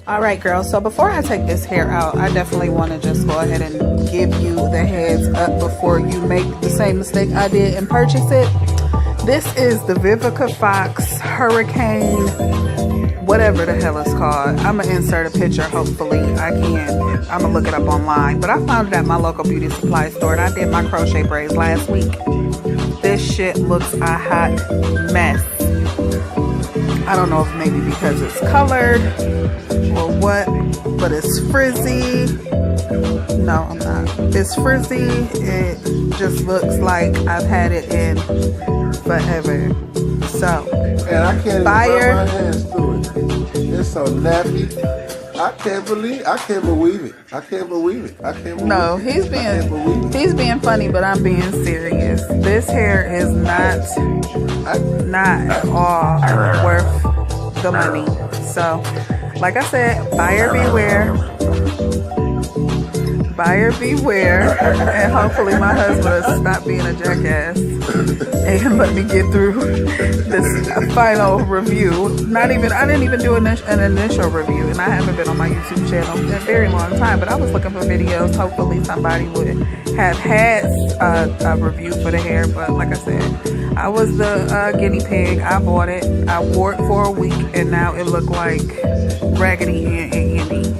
All right, girls, so before I take this hair out, I definitely want to just go ahead and give you the heads up before you make the same mistake I did and purchase it. This is the VIVICA FOX Hurricane, whatever the hell it's called. I'm going to insert a picture, hopefully I can. I'm going to look it up online. But I found it at my local beauty supply store, and I did my crochet braids last week. This shit looks a hot mess. I don't know if maybe because it's colored or what, but it's frizzy. No, I'm not. It's frizzy. It just looks like I've had it in forever. So, and I can't even put my hands through it. It's so nappy. I can't believe it. I can't believe it. No, he's being funny, but I'm being serious. This hair is not at all worth the money. So, like I said, buyer beware. Buyer beware. And hopefully my husband will stop being a jackass and let me get through this final review. I didn't even do an initial review, and I haven't been on my YouTube channel in a very long time, but I was looking for videos. Hopefully somebody would have had a review for the hair, but like I said, I was the guinea pig. I bought it, I wore it for a week, and now it looked like Raggedy Ann and Andy.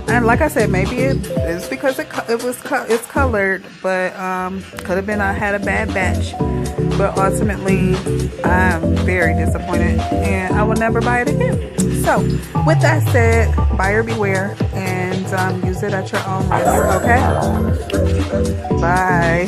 And like I said, maybe it's because it's colored, but could have been I had a bad batch. But ultimately, I'm very disappointed, and I will never buy it again. So, with that said, buyer beware, and use it at your own risk. Okay. Bye.